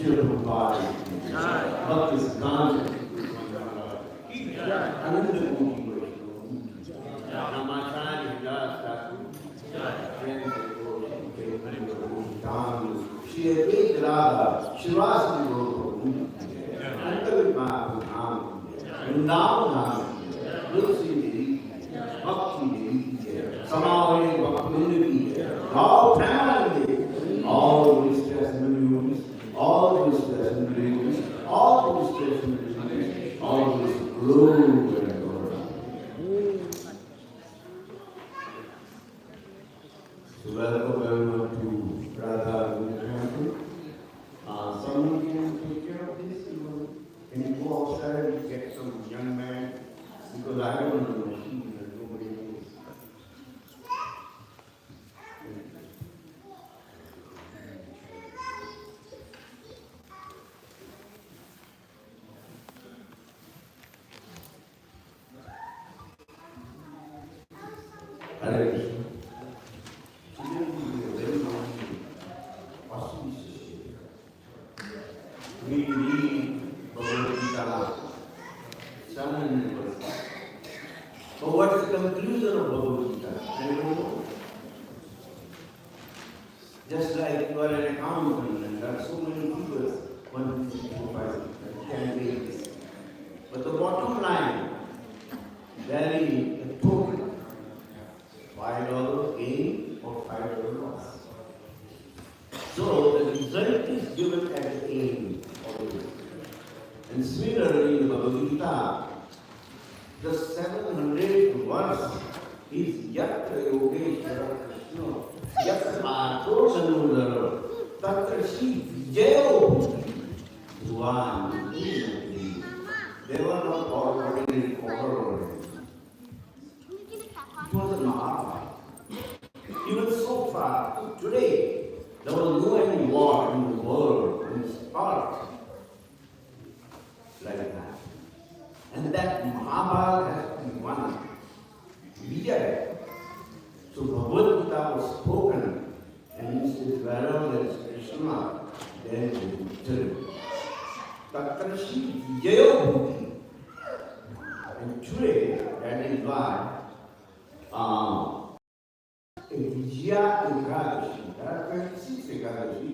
Shiva Bhagavad Bhakti is Ganja. Ananda Muni Namacharya Das Thakur. Shri Advaita Radha Shivasri Guru Antarit Mahaprabhu Vrindavan Tulsi Devi Bhakti Devi Samavaya Bhakti Devi all family, all visitors and devotees, all visitors and devotees, all visitors and devotees, all visitors glory and glory. So welcome everyone to Radha Temple. Someone can take care of this. Can you go outside and get some young man? Because I don't know the machine and nobody knows. Hare Krishna. We read Bhagavad Gita 700 verses. But what is the conclusion of Bhagavad Gita? Anyone know? Just like you are an accountant and there are so many figures, 1, 2, 3, 4, 5, 6, 10 pages. But the bottom line, very total. $5 gain or $5 loss. So the result is given at the end of it. And similarly in the Bhagavad Gita, the 700th verse is Yatra Yogeshwara Krishna Yatra Matho Sanudara Tatra Shri Vijayo Bhuvan. They were not all ordinary overlords. It was a Mahabharata. Even so far, today, there was no any war in the world, in this earth, like that. And that Mahabharata has been won. Vijaya. So Bhagavad Gita was spoken, and he says, wherever there is Krishna, there is victory. Tatra Shri Vijayo Bhuti. And today, that is why Vijaya Ekadashi, there are 26 Ekadashi,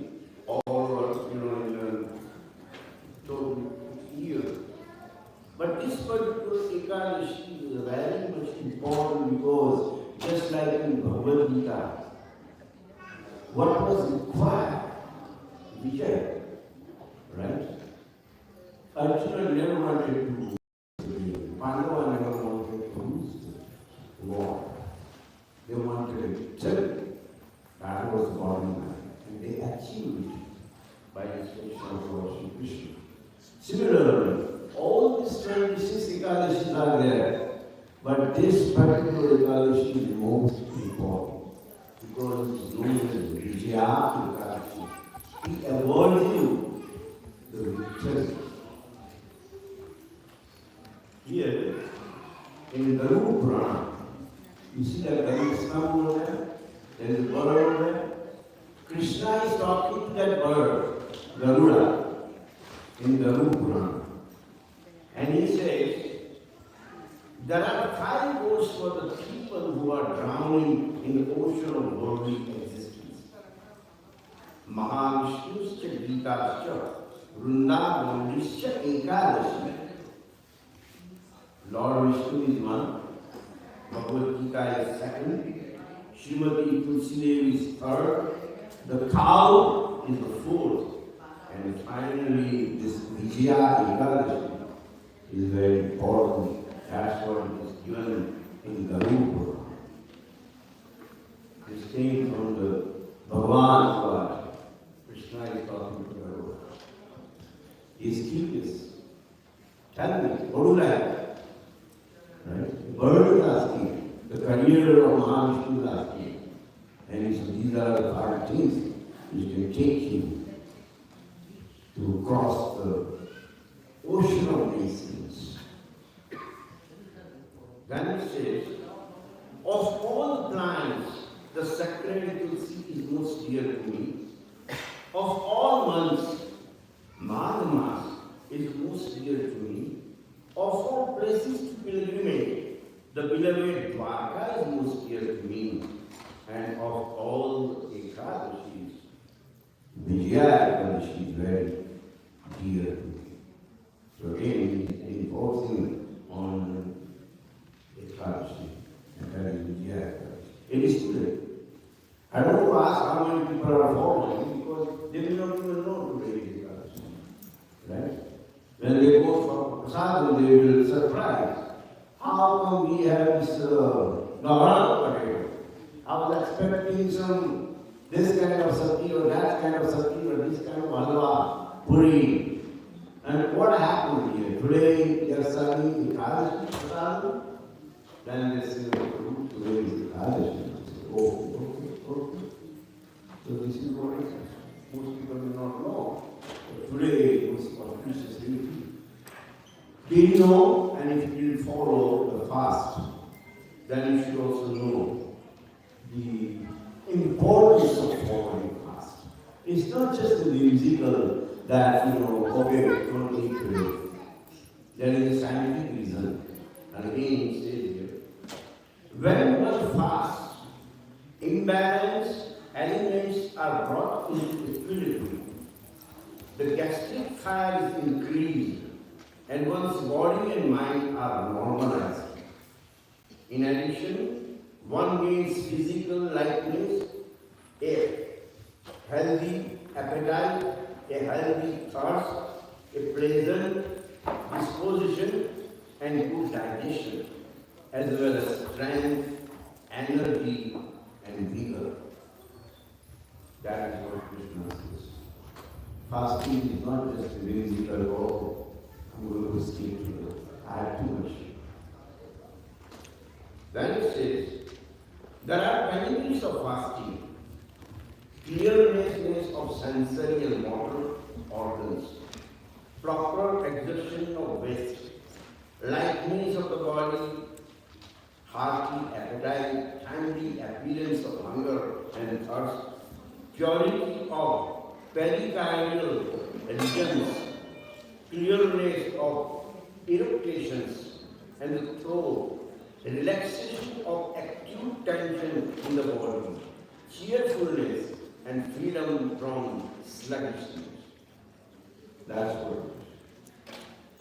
all in the total year. But this particular Ekadashi is very much important because just like in Bhagavad Gita, what was required? Vijaya, right? Arjuna never wanted to Pandava never wanted to lose the war. They wanted a victory. That was the bottom line. And they achieved it by inspiration of Lord Sri Krishna. Similarly, all these 26 Ekadashis are there, but this particular Ekadashi is most important because it is known as Vijaya Ekadashi. He awards you the victory. Here, in the Garuda Purana, you see that there is some over there, there is a bird over there. Krishna is talking to that bird, Garuda, in the Garuda Purana. And he says, there are 5 goals for the people who are drowning in the ocean of worldly existence. Mahavishnushcha Gitascha Vrindavanishcha Ekadashi. Lord Vishnu is one, Bhagavad Gita is second, Srimati Tulsi Devi is third, the cow is the fourth, and finally this Vijaya Ekadashi is very important. That's what is given in the Garuda. This came from the Bhagavan's word. Krishna is talking to Garuda. He is curious. Tell me, what do you like? Right? The bird is asking, the career of Mahavishnu is asking. And he said, these are the 5 things which can take you to cross the ocean of nations. Then it says, of all plants, the sacred Tulsi is most dear to me. Of all months, places to pilgrimage, the beloved Dwarka is most dear to me, and of all Ekadashis, Vijaya Ekadashi is very dear to me. So again, he is enforcing on Ekadashi, and that is Vijaya Ekadashi. It is today. I don't want to ask how many people are following because they may not even know today is Ekadashi. Right? When they go for sadhu, they will surprise. How come we have this Gauranga potato? I was expecting some this kind of sabji or that kind of sabji or this kind of halwa, puri. And what happened here? Today they are serving Ekadashi sadhu. Then they say, today is Ekadashi. Okay. So this is what it is. Most people do not know. But today was auspicious day. Did you know, and if you follow the fast, then you should also know the importance of following fast. It's not just the musical that, okay, don't eat today. There is a scientific reason. And again, it says here, when one fasts, imbalanced elements are brought into equilibrium. The gastric fire is increased, and one's body and mind are normalized. In addition, one gains physical lightness, a healthy appetite, a healthy thirst, a pleasant disposition, and good digestion, as well as strength, energy, and vigor. That is what Krishna says. Fasting is not just a physical or I'm going to skip to it. I have too much. Then it says, there are benefits of fasting. Clearness of sensory and motor organs, proper exertion of waste, lightness of the body, hearty appetite, timely appearance of hunger and thirst, purity of pericardial regions, clearness of irritations and the throat, relaxation of acute tension in the body, cheerfulness and freedom from sluggishness. That's what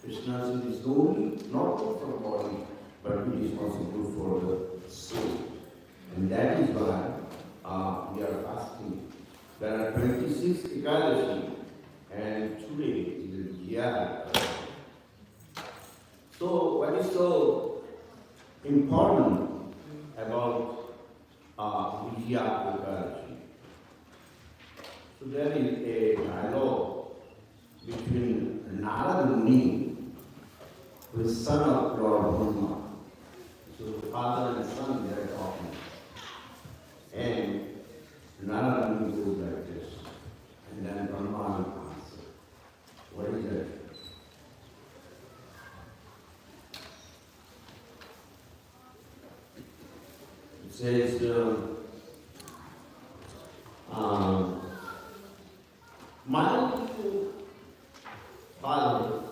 Krishna says is only not good for the body, but it is also good for the soul. And that is why we are fasting. There are 26 Ekadashi, and today is Vijaya. So, what is so important about Vijaya Ekadashi? So, there is a dialogue between Narada Muni, who is son of Lord Brahma. So, the father and son, they are talking. And Narada Muni goes like this. And then Brahma will answer. What is that? It says, my father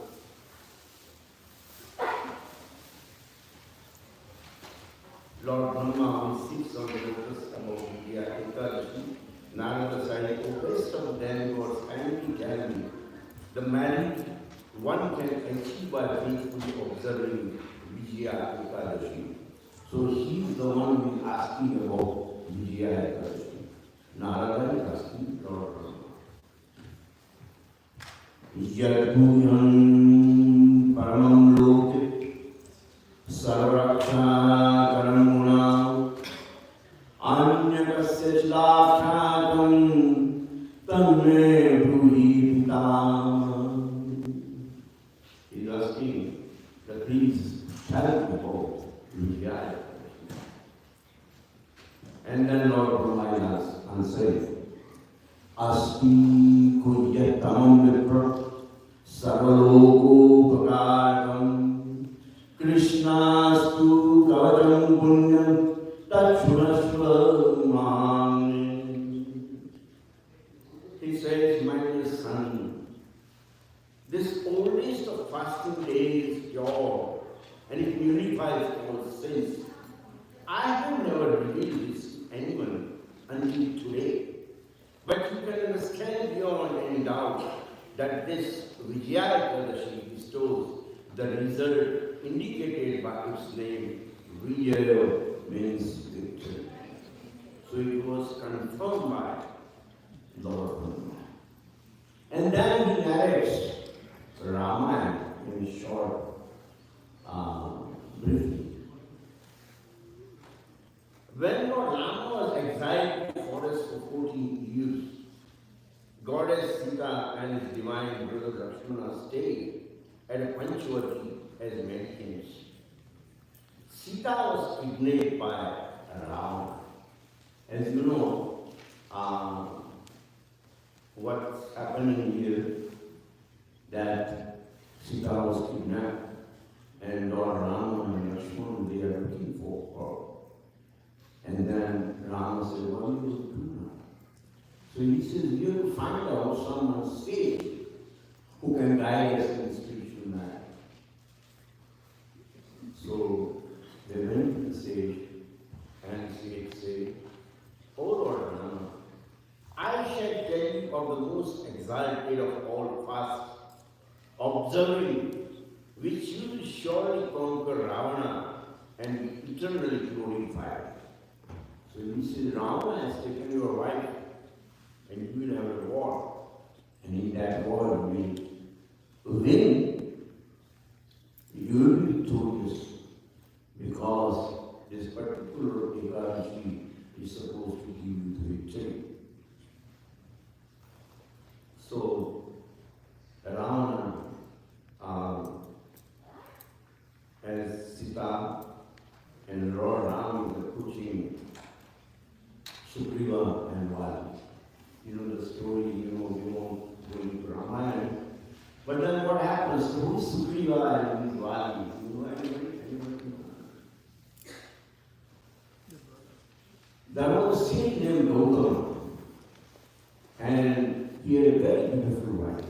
Lord Brahma sits on the lotus about Vijaya Ekadashi. Narada said, O best of them gods, kindly tell me, the merit one can achieve by faithfully observing Vijaya Ekadashi. So he is the one who is asking about Vijaya Ekadashi. Narada is asking Lord Brahma. Yadbhuyan paramam loke sarvaksha karamuna anyakasya chlakshakam tamme bruhi pitam. He is asking that please tell me about Vijaya. And then Lord Brahma is answering, Asti kunyatam vipra sarvaloko pakaram Krishnastu kavacham punyam tachunasva mam. He says, my dear son, this oldest of fasting days, pure, and it unifies all sense. I have never revealed this to anyone until today. But you can understand beyond any doubt that this Vijaya Ekadashi bestows the result indicated by its name. Vijaya means victory. So it was confirmed by Lord Brahma. And then he narrates Ramayana in a short briefing. When Lord Rama was exiled in the forest for 14 years, Goddess Sita and his divine brother Lakshmana stayed at a Panchavati as mendicants. Sita was kidnapped by Ravana. As you know, what's happening here, that Sita was kidnapped and Lord Rama and Lakshmana, they are looking for her. And then Rama said, what are you going to do now? So he says, we have to find out someone safe who can guide us in spiritual matter. So they went to the sage, and the sage said, O Lord Rama, I shall tell you of the most exalted of all fasts, observing which you will surely conquer Ravana and be eternally glorified. So he says, Ravana has taken your wife, and you will have a war. And in that war you will win. You will be victorious, because this particular Ekadashi is supposed to give you the victory. So Ravana, as Sita and Lord Rama were approaching Sugriva and Vali. You know the story, we won't go into Ramayana. But then what happens? Who is Sugriva and Vali? You know anybody? There was a saint named Gautama, and he had a very beautiful wife.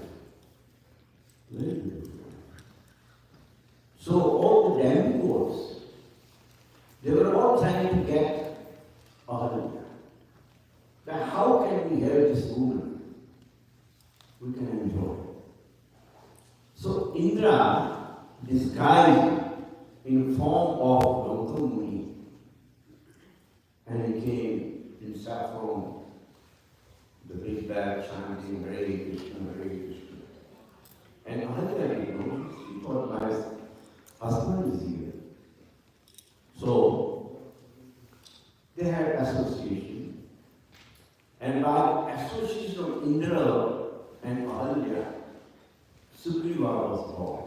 Very beautiful. So all the demigods, they were all trying to get Ahalya. Now how can we help this woman? We can enjoy. So Indra, disguised in form of Gautama Muni, and he came in saffron, the big bag chanting Hare Krishna, Hare Krishna. And Ahalya, she thought, my husband is here. So they had association. And by association of Indra and Ahalya, Sugriva was born.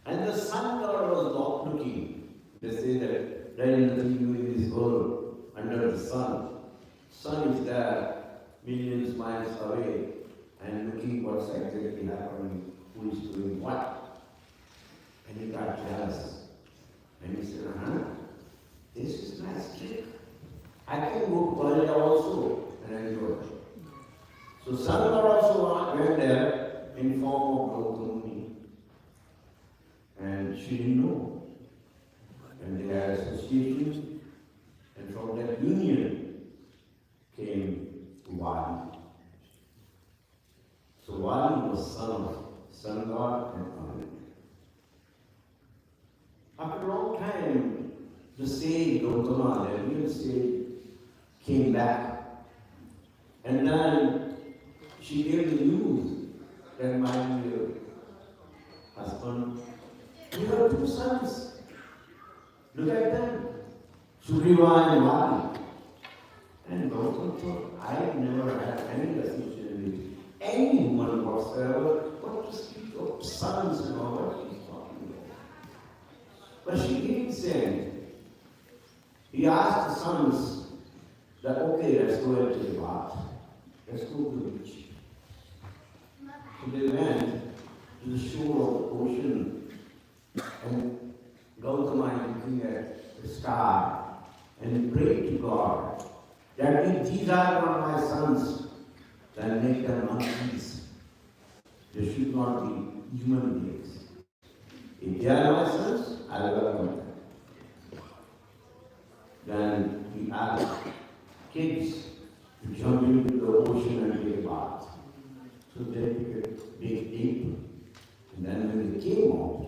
And the sun god was not looking. They say that there is nothing new in this world under the sun. Sun is there, millions miles away, and looking what's exactly happening, who is doing what. And he got jealous. And he said, this is nice trick. I can go to Bihari also and enjoy it. So sun god also went there in form of Gautama Muni. And she didn't know. And they had association, and from that union came Vali. So Vali was son of sun god and Ahalya. After a long time, the sage Gautama, the real sage, came back. And then she gave the news that my husband, you have two sons. Look at them, Sugriva and Vali. And Gautama thought, I have never had any association with any woman whatsoever, what to speak of sons and all what she's talking about. But she didn't say anything. He asked the sons that, okay, let's go into the bath. Let's go to the beach. So they went to the shore of the ocean, and Gautama is looking at the sky and prayed to God that if these are not my sons, then make them monkeys. They should not be human beings. If they are my sons, I will welcome them. Then he asked kids to jump into the ocean and take a bath. So they took a big deep. And then when they came out,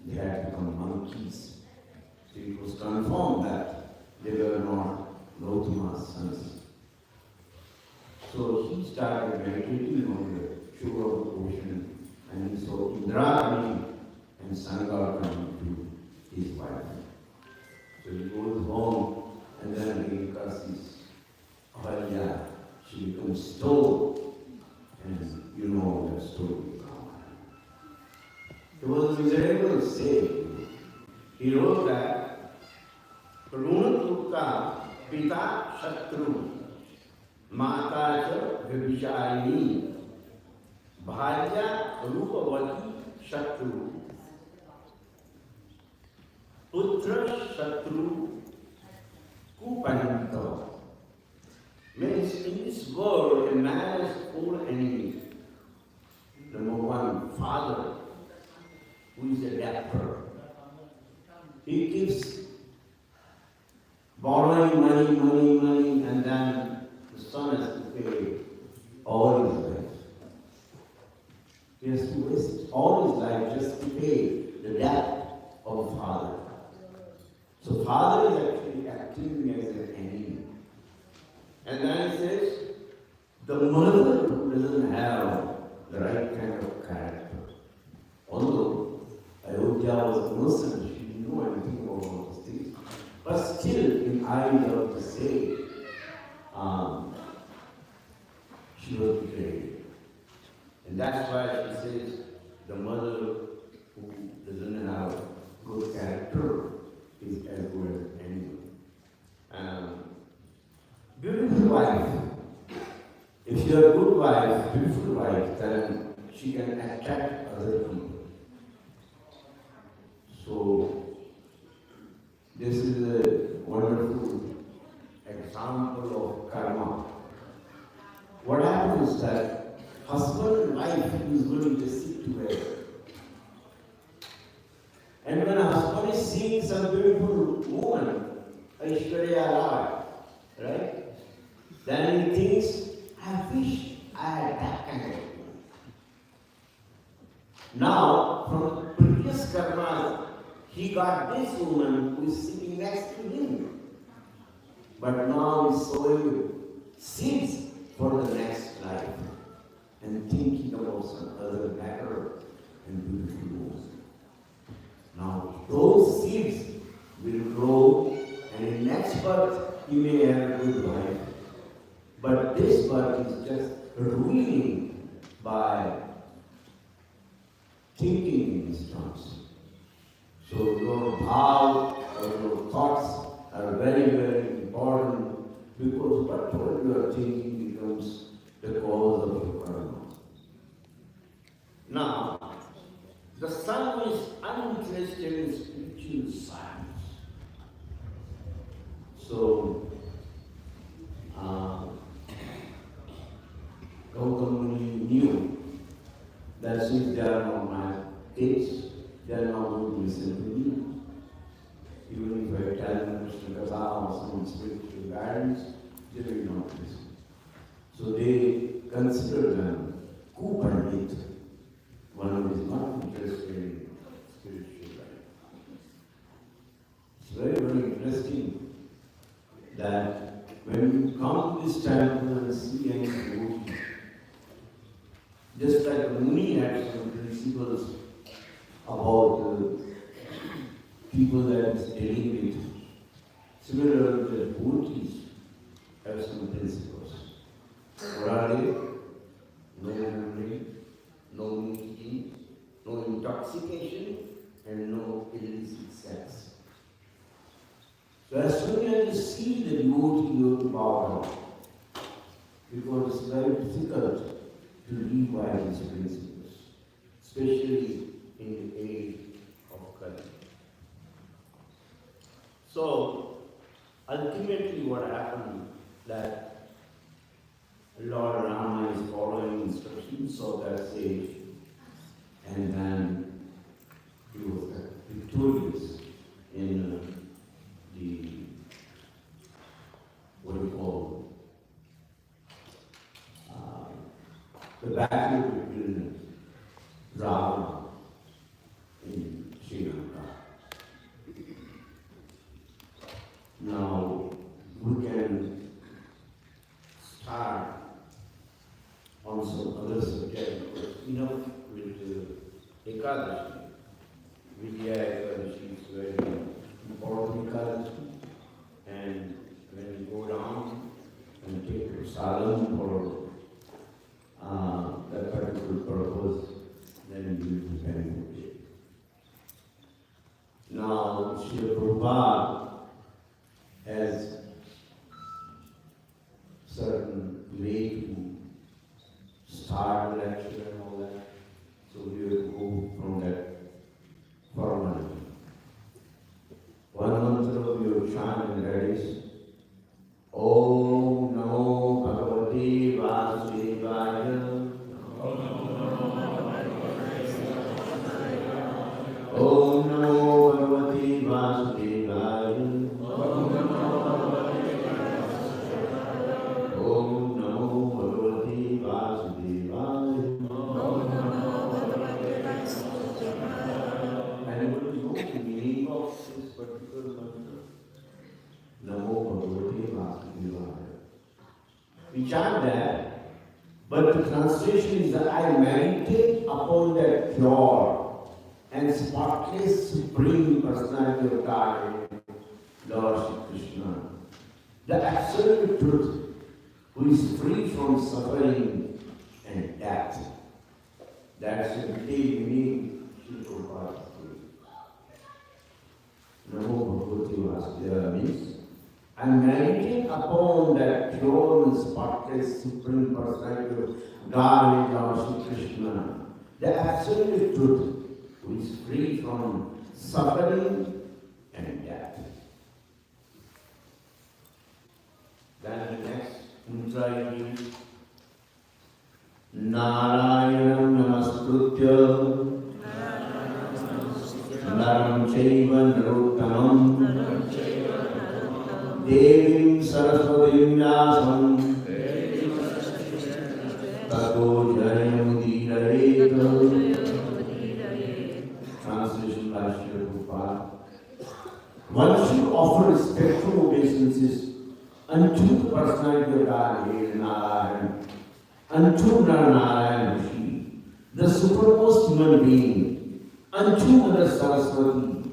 they had become monkeys. So it was confirmed that they were not Gautama's sons. So he started meditating on the shore of the ocean, and he saw Indra and sun god coming to his wife. So he goes home, and then he curses Ahalya. She becomes stone, and you know that story. It was a miserable saying. He wrote that Prabhu ka pita shatru, mata cha vibhisharini, bharya rupavati shatru, putra shatru kupanta. Means in this world, a man has four enemies. Number one, father, who is a debtor. He keeps borrowing money, and then the son has to pay all his life. He has to waste all his life just to pay the debt of the father. So father is actually acting as an enemy. And then he says, the mother who doesn't have the right kind of character. Although Ayodhya was innocent, she didn't know anything about all these things. But still, in eyes of the sage, she was betrayed. And that's why she says, the mother who doesn't have good character is as good as anyone. Beautiful wife. If you're a good wife, beautiful wife, then she can attract other people. So, this is a wonderful example of karma. What happens is that husband and wife usually they sit together. And when a husband is seeing some beautiful woman, Aishwarya Rai, right? Then he thinks, I wish I had that kind of woman. Now, from previous karma, he got this woman who is sitting next to him. But now he's sowing seeds for the next life and thinking about some other better and beautiful woman. Now, those seeds will grow, and in next birth, you may have a good wife. But this birth is just ruining by thinking in these terms. So your vow or your thoughts are very, very important, because whatever you are thinking becomes the cause of your karma. Now, the son who is uninterested in spiritual science. So, Gautama Muni knew that since they are not my kids, they are not going to listen to me. Even if I tell them Krishna Katha or some spiritual guidance, they will not listen. So they consider them Kupandit, one who is not interested in spiritual life. It's very, very interesting that when you come to this temple and see any devotee, just like Muni had some principles about the people that he's dealing with, similarly the devotees have some principles. What are they? No gambling, no meeting, no intoxication, and no illicit sex. So as soon as you see the devotee, you have to bow down, because it's very difficult to live by these principles, especially in the age of Kali. So ultimately what happened that Lord Rama is following instructions of that sage, and then he was battle between Ravana in Sri Lanka. Now we can start on some other subject, but enough with Ekadashi. Vidya Ekadashi is very important Ekadashi, and when you go down and take prasadam for that particular purpose, then you will be benefited. Now, Srila Prabhupada has certain way to start the lecture and all that, so we will go from that formally. One mantra we will chant and that is Om Namo Bhagavate Vasudevaya. Om Namo Bhagavate Vasudevaya. Om Namo Bhagavate Vasudevaya. Anybody know the meaning of this particular mantra? Namo Bhagavate Vasudevaya. We chant that, but the translation is that I meditate upon that pure and spotless Supreme Personality of Godhead, Lord Shri Krishna, the absolute truth, who is free from suffering and death. That's the detailed meaning Sri Prabhupada says. Namo Bhagavate Vasudevaya means I meditate upon that pure and spotless Supreme Personality of Godhead, Lord Shri Krishna, the absolute truth, who is free from suffering and death. Then the next mantra is Narayanam Namaskritya Naram Chaiva Narottamam Devim Saraswatim Vyasam Tato Jayamudirayetu. Translation by Srila Prabhupada. One should offer respectful obeisances unto the personality of Godhead Narayan, unto Narayan Rishi, the supermost human being, unto Mother Saraswati,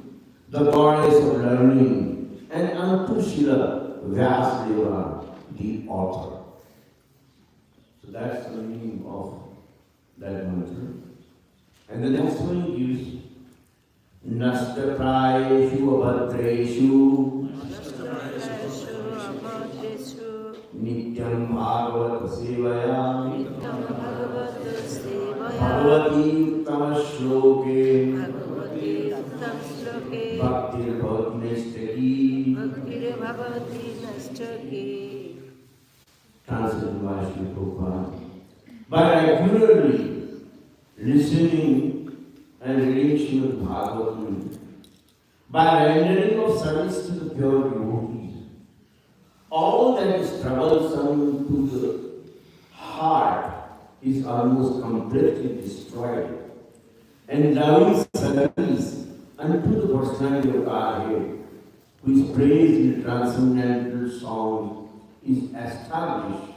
the goddess of learning, and unto Srila Vyasadeva, the author. So that's the meaning of that mantra. And the next one is Nashtaprayeshu Abhadreshu Nityam Bhagavata Sevaya Bhagavati Uttama Shloke Bhaktir Bhavati Nastaki. Translated by Sri Prabhupada. By regularly listening and reading Srimad Bhagavatam, by rendering of service to the pure devotees, all that is troublesome to the heart is almost completely destroyed, and loving service unto the personality of Godhead, who is praised in transcendental song, is established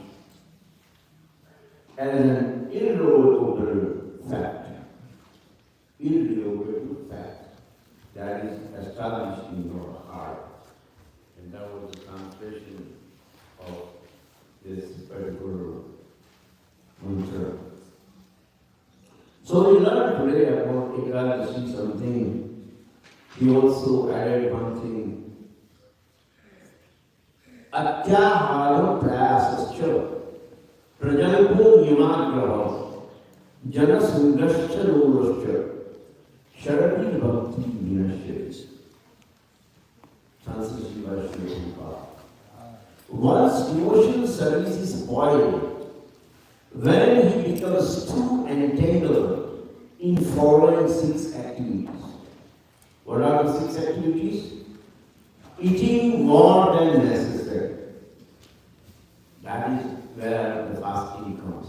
as an irrevocable fact. Irrevocable fact that is established in your heart. And that was the translation of this particular mantra. So we learned today about Ekadashi something. He also added one thing. Atyaharam prayasascha prajalpo niyamagraha janasungascha lorascha Sharati Bhakti Vinashya. Translation by Sri Prabhupada. One's devotional service is spoiled when he becomes too entangled in following 6 activities. What are the 6 activities? Eating more than necessary. That is where the fasting comes.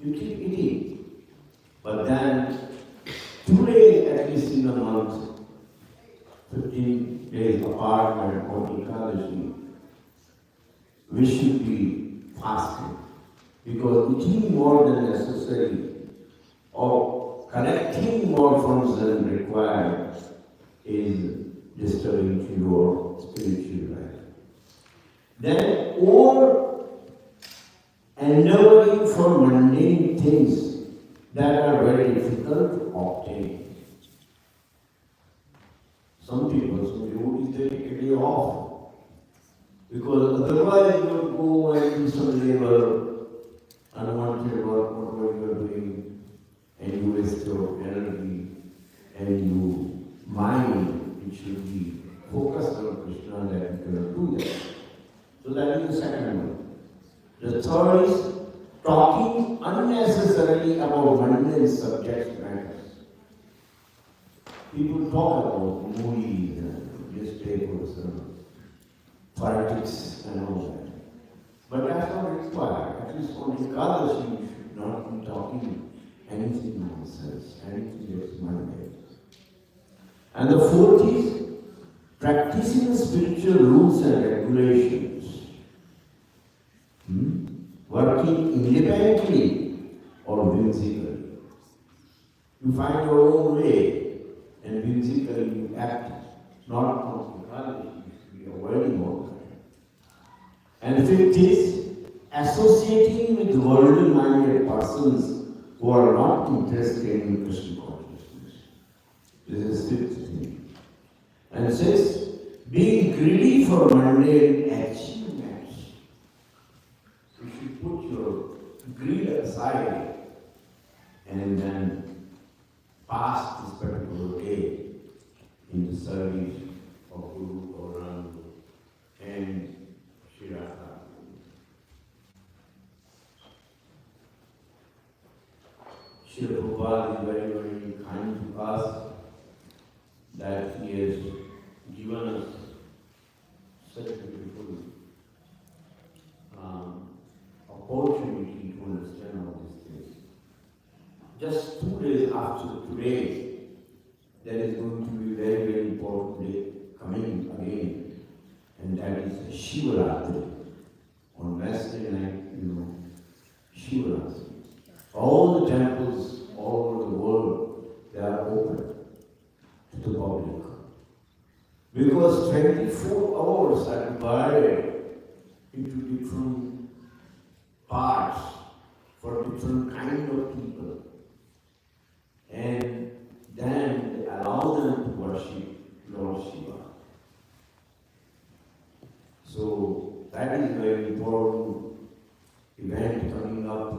You keep eating. But then, 2 days at least in a month, 15 days apart and on Ekadashi, we should be fasting. Because eating more than necessary or collecting more funds than required is disturbing to your spiritual life. Then, or endeavoring for mundane things that are very difficult to obtain. Some devotees take a day off because otherwise you will go and do some labor, unwanted work, whatever you are doing, and you waste your energy and you mind. It should be focused on Krishna that you cannot do that. So that is the second one. The third is talking unnecessarily about mundane subject matters. People talk about movies and newspapers and politics and all that. But that's not required. At least on Ekadashi you should not be talking anything nonsense, anything that's mundane. And the fourth is practicing spiritual rules and regulations. Working independently or whimsically. You find your own way and whimsically you act, not consequently, you should be avoiding all that. And fifth is associating with worldly minded persons who are not interested in Krishna consciousness. This is fifth thing. And sixth, being greedy for mundane achievements. You should put your greed aside and then pass this particular day in the service of Guru Gauranga and Sri Radha. Sri Prabhupada is very, very kind to us that he has given us such a beautiful opportunity to understand all these things. Just 2 days after today, there is going to be a very, very important day coming again, and that is Shivaratri. On Wednesday night, Shivaratri. All the temples all over the world, they are open to the public. Because 24 hours are divided into different parts for different kind of people. And then they allow them to worship Lord Shiva. So that is a very important event coming up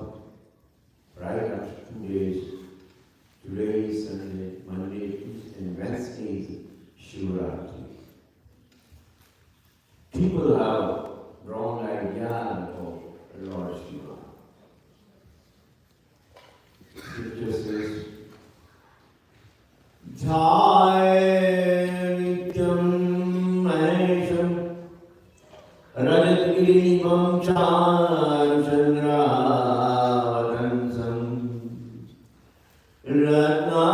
right after 2 days. Today is Sunday, Monday, Tuesday, and Wednesday is Shivaratri. People have wrong idea about Lord Shiva. Scripture says, Jai Nityam Manesham Rajat Girivam Char Chandra Vatansam Ratna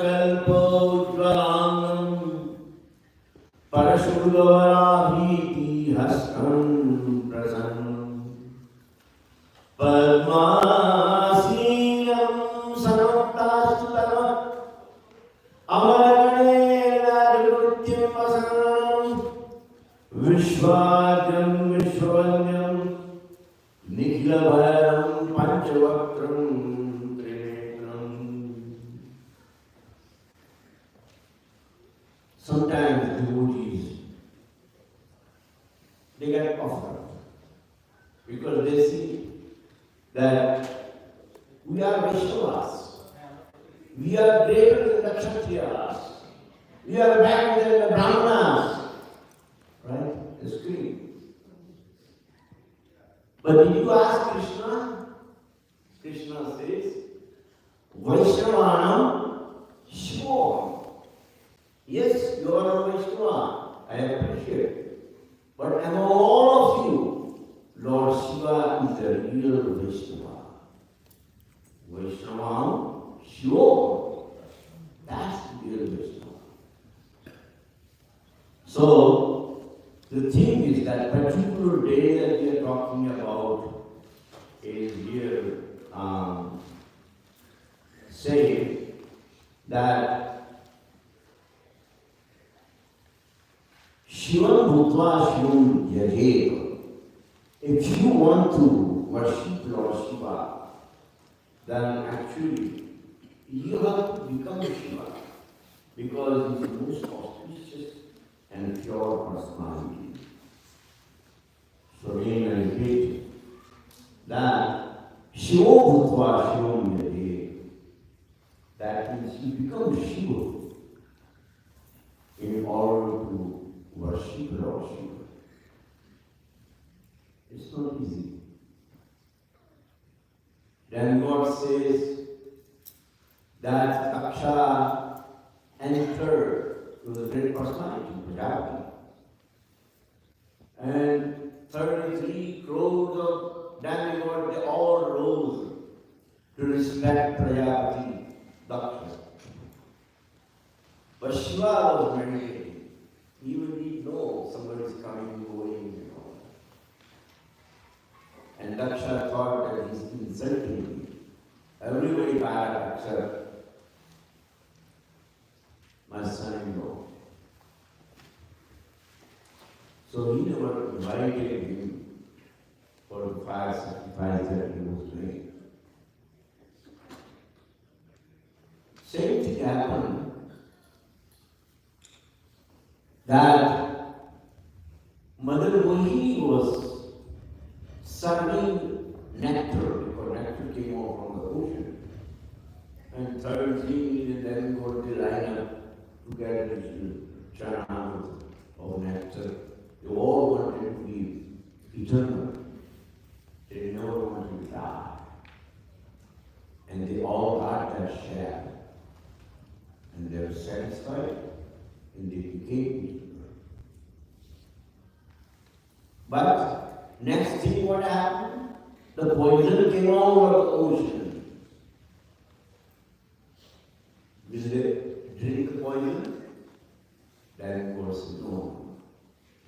Kalpo Ujvalangam Parashudavara Hastam Prasannam Padmasinam Sanoktastutanam Amaragane Nagrutyam Pasannam Vishvajam Vishwanyam Nikhila Bharam Panchavakram Trinetram. Sometimes devotees, they get offended because they see that we are Vaishnavas, we are greater than the Kshatriyas, we are better than the Brahmanas, right? They scream. But did you ask Krishna? Krishna says, Vaishnavanam Shiva. Yes, you are a Vaishnava, I appreciate. But among all of you, Lord Shiva is the real Vaishnava. So, the thing is that particular day that we are talking about is here saying that Shivam Bhutva Shivam Yajet. If you want to worship Lord Shiva, then actually you have to become Shiva because he is the most auspicious and pure personality. So again I repeat that Shiva Bhutva Shivam Yajet. That means you become Shiva in order to worship Lord Shiva. It's not easy. Then God says that Daksha entered to the great personality, Prajapati. And 33 crores of demigods, they all rose to respect Prajapati, Daksha. But Shiva was meditating. He would need know somebody is coming, going, and Daksha thought that he's insulting me. Everybody bad Daksha, my son-in-law. So he never invited him for the fire sacrifice that he was doing. Same thing happened that Mother Mohini was serving nectar, because nectar came out from the ocean. And third thing is then go to line up to get a little chana of nectar. They all wanted to be eternal. They never wanted to die. And they all got their share. And they were satisfied and they became eternal. But next thing what happened? The poison came out of the ocean. Will they drink the poison? Then of course no.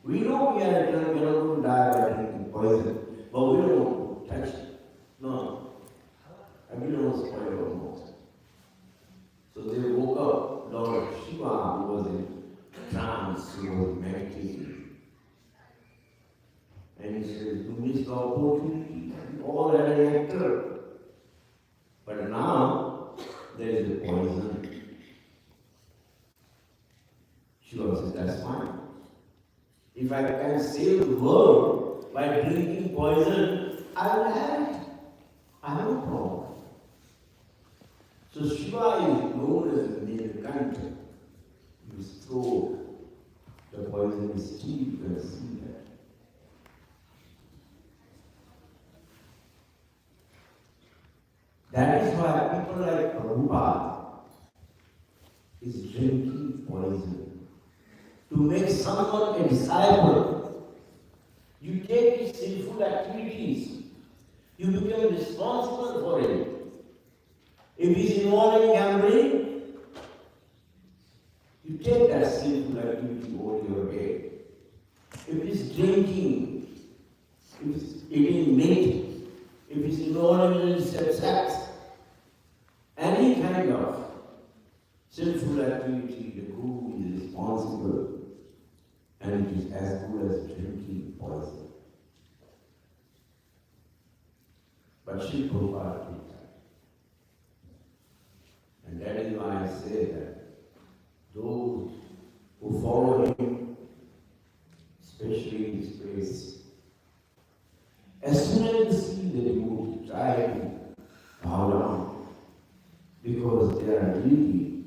We know we are eternal, we are not going to die by drinking poison, but we don't touch it. No. And we don't spoil our mouth. So they woke up, Lord Shiva, who was in trance, he was meditating. And he says, you missed the opportunity. You all had an nectar. But now, there is a poison. Shiva says, that's fine. If I can save the world by drinking poison, I will have it. I have no problem. So Shiva is known as the Nikunja. His throat, the poison is deep, you can see that. That is why people like Prabhu is drinking poison. To make someone a disciple, you take his sinful activities, you become responsible for it. If he's involved in gambling, you take that sinful activity over your head. If he's drinking, if he's eating meat, if he's involved in sex, any kind of sinful activity, the guru is responsible, and it is as good as drinking poison. But Sri Prabhupada did that. And that is why I say that those who follow him, especially in this place, as soon as they see the devotee, try to bow down, because they are really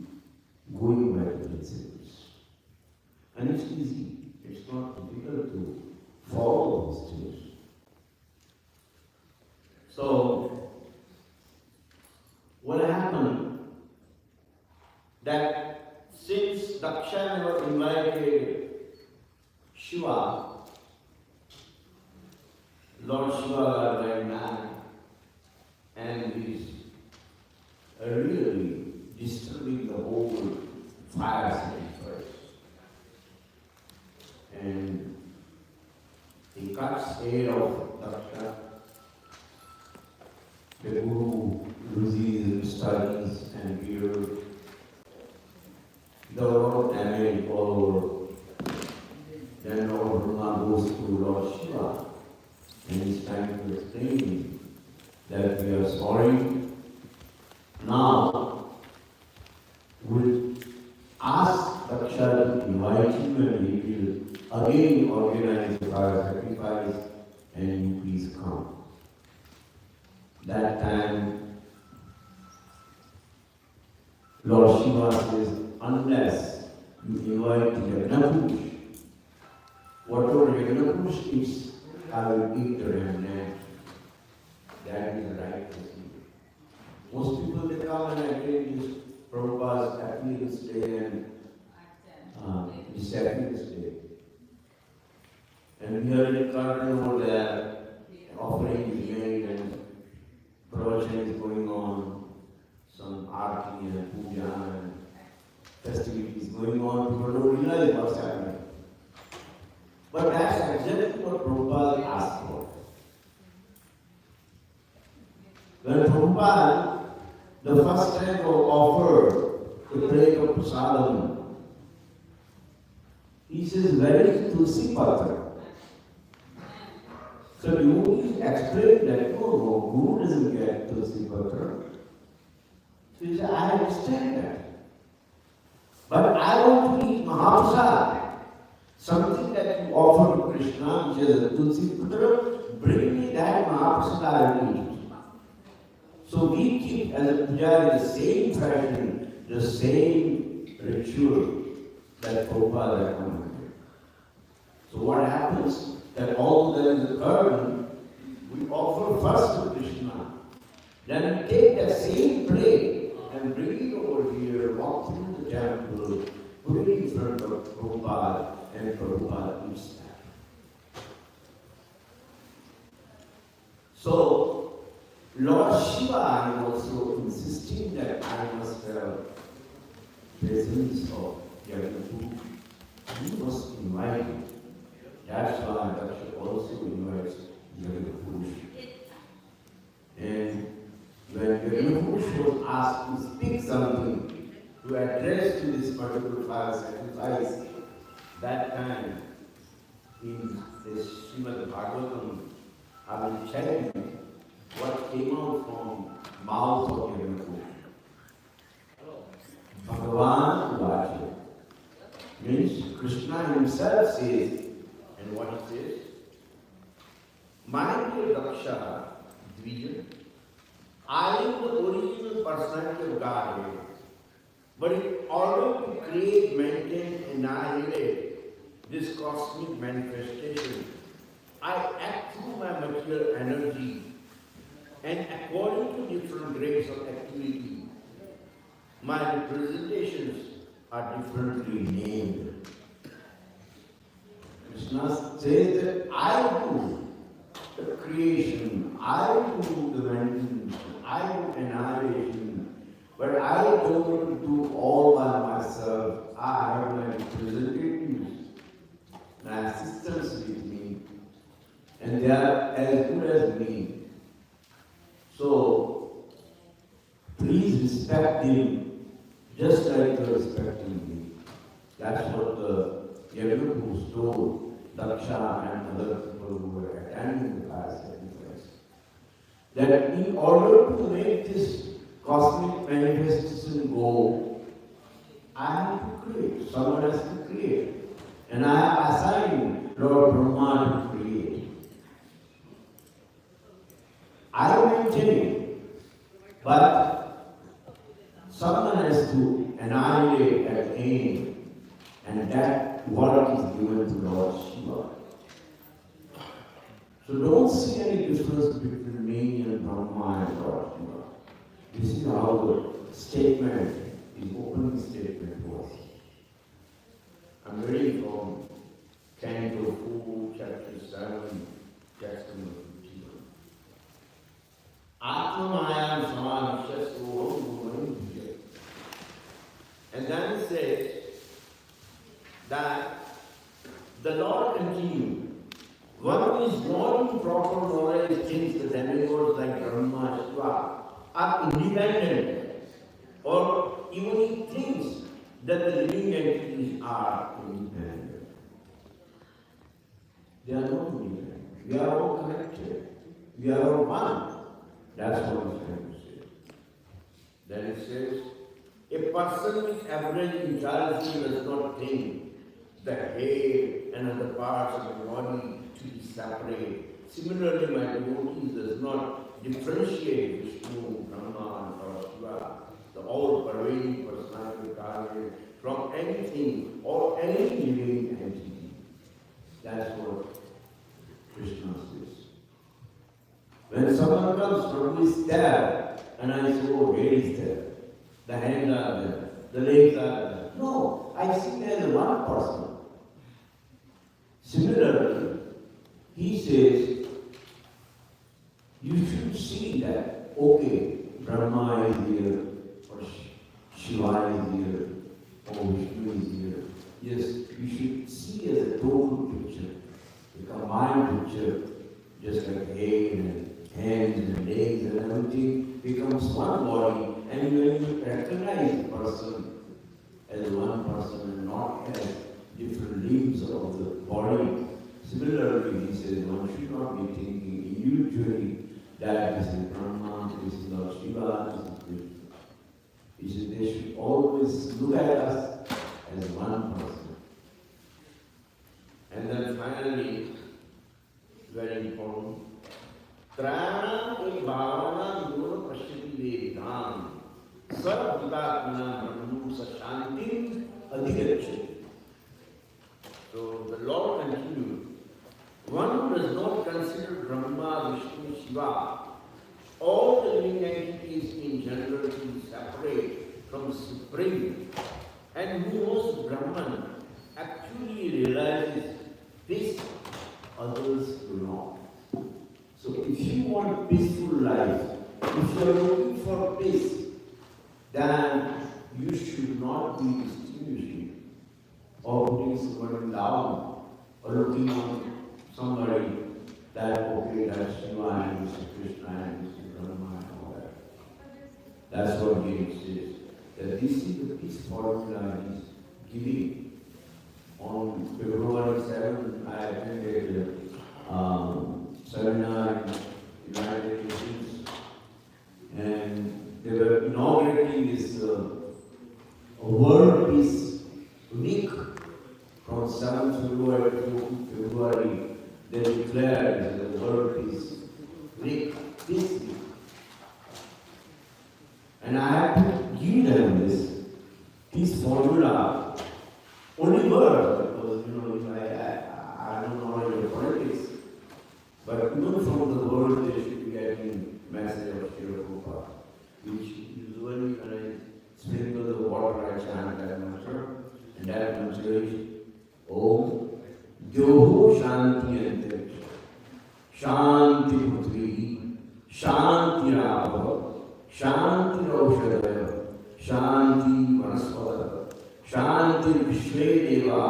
going by the principles. And it's easy, it's not difficult to follow those things. So, what happened? That since Daksha never invited Shiva, Lord Shiva got very mad and is really disturbing the whole fire sacrifice. studies and hear the Lord damage all over. Then Lord Brahma goes to Lord Shiva and he's trying to explain him that we are sorry. Now, we'll ask Daksha to invite him and he will again organize the fire sacrifice and you please come. That time, Lord Shiva says, unless you invite Yagnapurush, whatever Yagnapurush eats, I will eat the remnant. That is the right procedure. Most people, they come and attend this Prabhupada's Happiness Day and Dishappiness Day. And here in Karnataka over there, offering is made and pravachan is going on, some arti and puja and festivities going on, people don't realize what's happening. But that's exactly what Prabhupada asked for. When Prabhupada, the first time offered the plate of prasadam, he says, where is Tulsi Patra? So you explain that, no, Guru doesn't get Tulsi Patra. So he said, I understand that. But I want to eat Mahaprasad, something that you offer to Krishna, which is a Tulsi Patra, bring me that Mahaprasad, I will eat. So we keep as a puja the same fashion, the same ritual that Prabhupada recommended. So what happens? That although there is a curtain, we offer first to Krishna. Then we take that same plate and bring it over here, walk through the temple, put it in front of Prabhupada, and Prabhupada eats that. So, Lord Shiva is also insisting that I must have presence of Yagnapurush. He must invite him. That's why Daksha also invites Yagnapurush. And when Yagnapurush was asked to speak something, to address to this particular fire sacrifice, that time in the Srimad Bhagavatam, I will tell you what came out from mouth of Yagnapurush. Bhagavan Vacha means Krishna himself says, and what he says, my dear Daksha, Dvija, I am the original personality of Godhead, but in order to create, maintain, annihilate this cosmic manifestation, I act through my material energy. And according to different grades of activity, my representations are differently named. Krishna says that I do the creation, I do the maintenance, I do annihilation, but I don't do all by myself. I have my representatives, my assistants with me, and they are as good as me. So, please respect him just like you are respecting me. That's what the Yagnapurush told Daksha and other people who were attending the fire sacrifice. That in order to make this cosmic manifestation go, I have to create, someone has to create. And I have assigned Lord Brahma to create. I maintain, but someone has to annihilate at aim, and that work is given to Lord Shiva. So don't see any difference between me and Brahma and Lord Shiva. This is how the statement is opening statement was. I'm reading from Canto 4, chapter 7, text number 15. Atma-maya samanasya. And then it says that the Lord continued, one who is not in proper knowledge thinks the demigods like Brahma, Shiva are independent or even he thinks that the living entities are independent. They are not independent. We are all connected. We are all one. That's what he's trying to say. Then it says, a person with average intelligence does not think the head and other parts of the body to be separate. Similarly, my devotee does not differentiate Vishnu, Brahma, or Shiva, the all-pervading personality of God, from anything or any living entity. That's what Krishna says. When someone comes, Prabhu is there, and I say, oh, where is there? The hands are there, the legs are there. No, I see there is one person. Similarly, he says, you should see that, okay, Brahma is here, or Shiva is here, or Vishnu is here. Yes, you should see as a total picture, a combined picture, just like head and hands and legs and everything becomes one body. And when you recognize the person as one person and not as different limbs of the body, similarly, he says, one should not be thinking individually that this is Brahma, this is Lord Shiva, this is Krishna. He said they should always look at us as one person. And then finally, very important, Trana e bhavana guru prashyati vedam sarvadhatmana brahmu sashantim adhigachyati. So the Lord continued, one who does not consider Brahma, Vishnu, Shiva, all the living entities in general to be separate from Supreme, and who knows Brahman, actually realizes this, others do not. So if you want peaceful life, if you are looking for peace, then you should not be distinguishing or putting somebody down or looking on somebody that, okay, that's Shiva and Mr. Krishna and Mr. Brahma and all that. That's what he says. That this is the peace formula he is giving. On February 7th, I attended seminar in United Nations, and they were inaugurating this World Peace Week from 7th February to 14th February. They declared the World Peace Week, Peace Week. And I had to give them this peace formula, only word, because I don't know any politics, but even from the world they should be getting message of Srila Prabhupada, which usually when I sprinkle the water I chant that mantra, and that mantra is Om Yoho Shanti Antariksh Shanti Prithvi Shanti Rava Shanti Raushadaya Shanti Vanaspata Shanti Vishwe Deva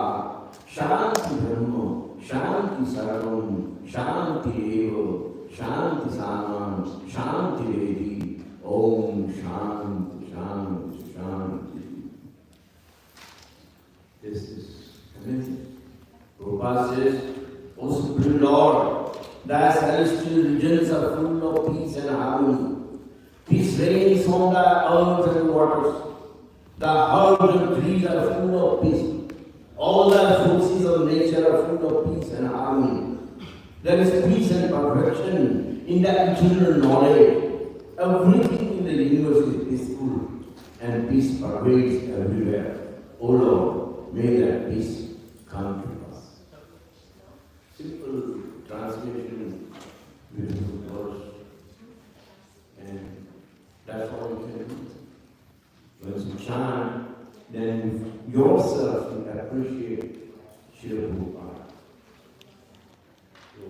Shanti Brahma Shanti Sarvam Shanti Eva Shanti Sanam Shanti Vedi Om Shanti Shanti Shanti. This is amazing. Prabhupada says, O Supreme Lord, thy celestial regions are full of peace and harmony. Peace reigns on the earth and waters. The herbs and trees are full of peace. All the forces of nature are full of peace and harmony. There is peace and perfection in the eternal knowledge. Everything in the universe is peaceful, and peace pervades everywhere. O Lord, may that peace come to us. Simple translation, beautiful words, and that's all you can do. Once you chant, then yourself will appreciate Srila Prabhupada. So,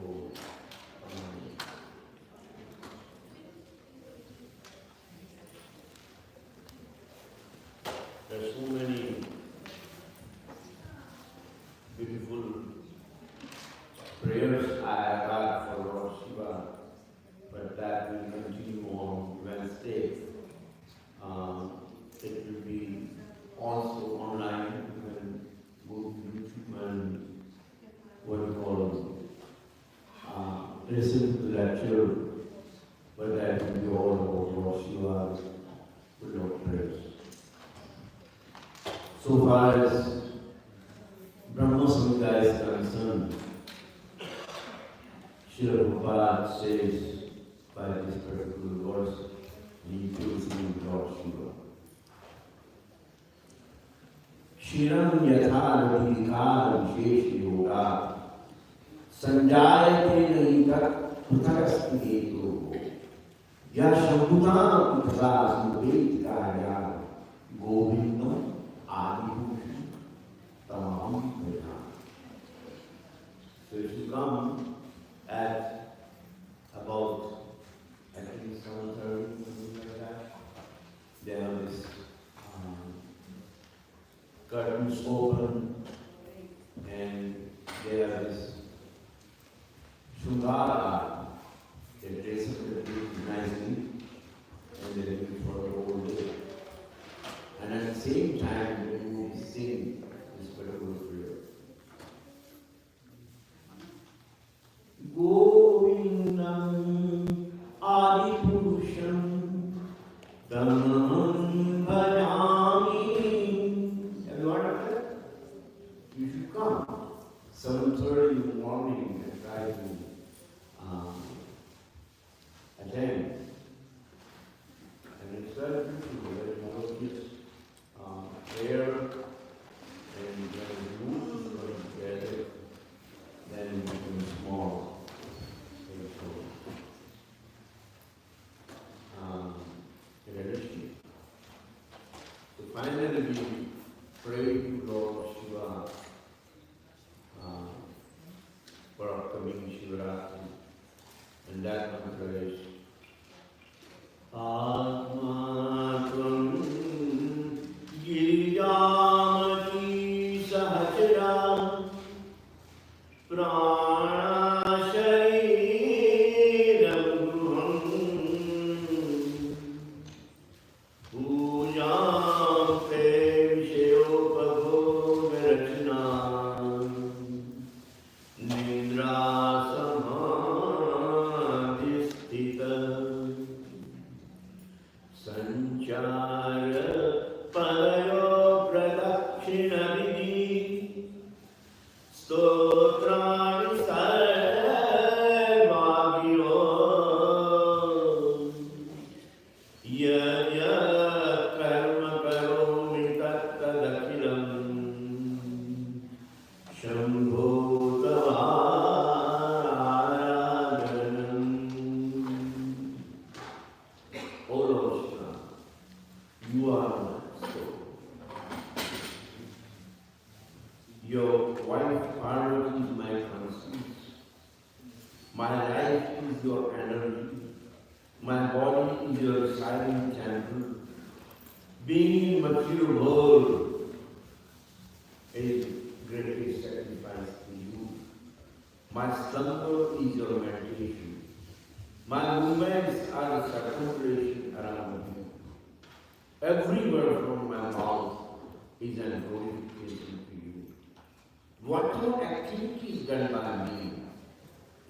there are so many beautiful prayers I got for Lord Shiva, but that will continue on Wednesday. also online. You can go to YouTube and what you call listen to the lecture, but that will be all about what you are with your prayers. So far as Brahma Samhita is concerned, Srila Prabhupada says by this particular verse, he includes in Lord Shiva. Shiram yatha radhikar vishesh yoga sanjayate nahi tat utarasti hetu ya shabhutam utara sudvetkaya govindam adibhushan tamam vedam. So if you come at about, I think 7:30, something like that, there is curtains open and there is Shungara, they dress up the people nicely and they do it for the whole day. And at the same time, they will sing this particular prayer. Govindam Adipurusham Tamam Bhajami. Everyone up there? You should come. 7:30 in the morning and try to attend. And it's very beautiful that you know kids prayer and when the group is going together, then it becomes small. So finally we pray to Lord Shiva for upcoming Shivaratri, and that mantra is Atmatvam Girijamati Sahajra Prana Shariram Pujam Prem Shayopabhogarachna Nindra Samadhisthita Sanchara Palayo Pradakshina Vidhi Stotrani Sarvagyo Yaya Karma Karomi Tattadakilam Shambho Tavaranam. O Lord Shiva, you are my soul. Your wife Parvati is my conscience. My life is your energy. My body is your silent temple. Being in material world is greatly sacrifice to you. My slumber is your meditation. My movements are a circumambulation around you. Every word from my mouth is an glorification to you. Whatever activity is done by me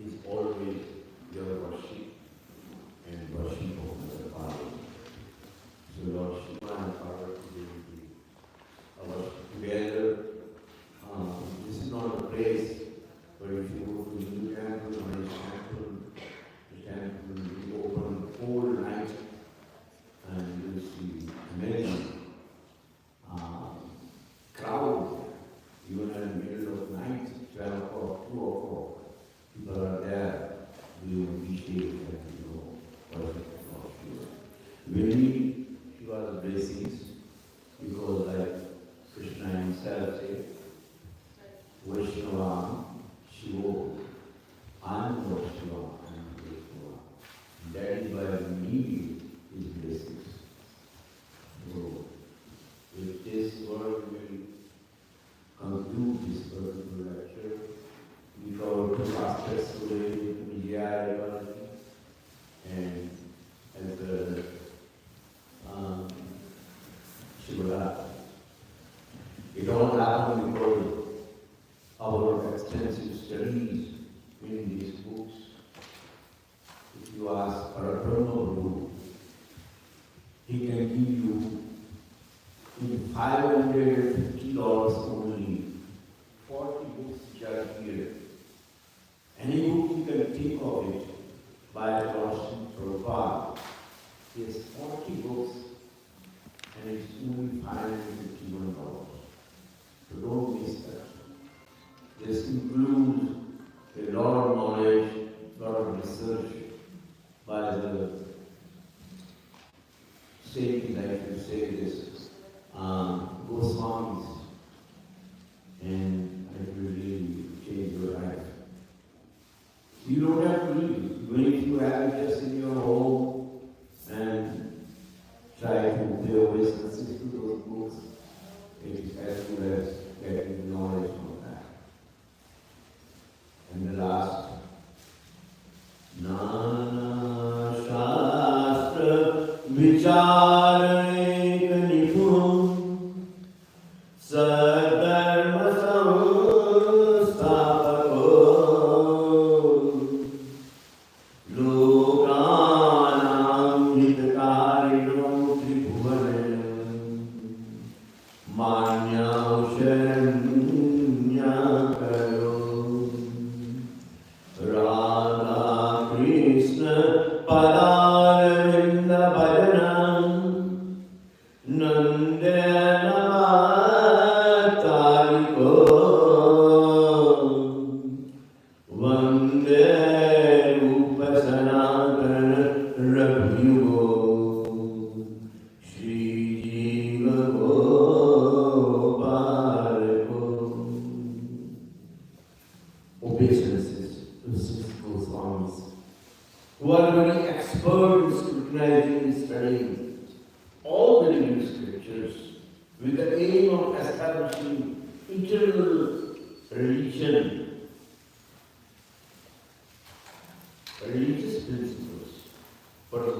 is always your worship and worship of the Father. So Lord Shiva and Parvati will be worship together. This is not a place where if you go to the new temple or his temple, the temple will be open the whole night and you will see amazing crowd, even in the middle of night, 12 o'clock, 2 o'clock, people are there. We will be safe and worship Lord Shiva. We need Shiva's blessings because like Krishna himself said, Vaishnava Shivo, I am Lord Shiva, I am Vaishnava. That is why we need his blessings. So, with this word we will conclude this particular lecture. We covered the fastest way in Bihari and as the Shivaratri. It all happened because our extensive studies in these books. If you ask Prabhu, he can give you in $550 only 40 books which are here. Any book you can think of it by Prabhupada. He has 40 books and it's only $551. So don't miss that. This includes a lot of knowledge, a lot of research by the sages, I should say this, Goswamis, and it will really change your life. You don't have to read it. Even if you have it just in your home and try to pay obeisance to those books, it is as good as getting knowledge from that. And the last, Nana Shastra Vicharek Nipun Sadharma Samstapako Lokanam Hitakarino Tribhuvanam Manya Shanya Karo Radha Krishna Padaravinda Bhajanam Nandana Tariko Vande Rupa Sanatana Rabhyugo Shri Jiva Gopalako. Obeisances to six Goswamis, who are very expert in scrutinizing and studying all the living scriptures with the aim of establishing eternal religion, religious principles for the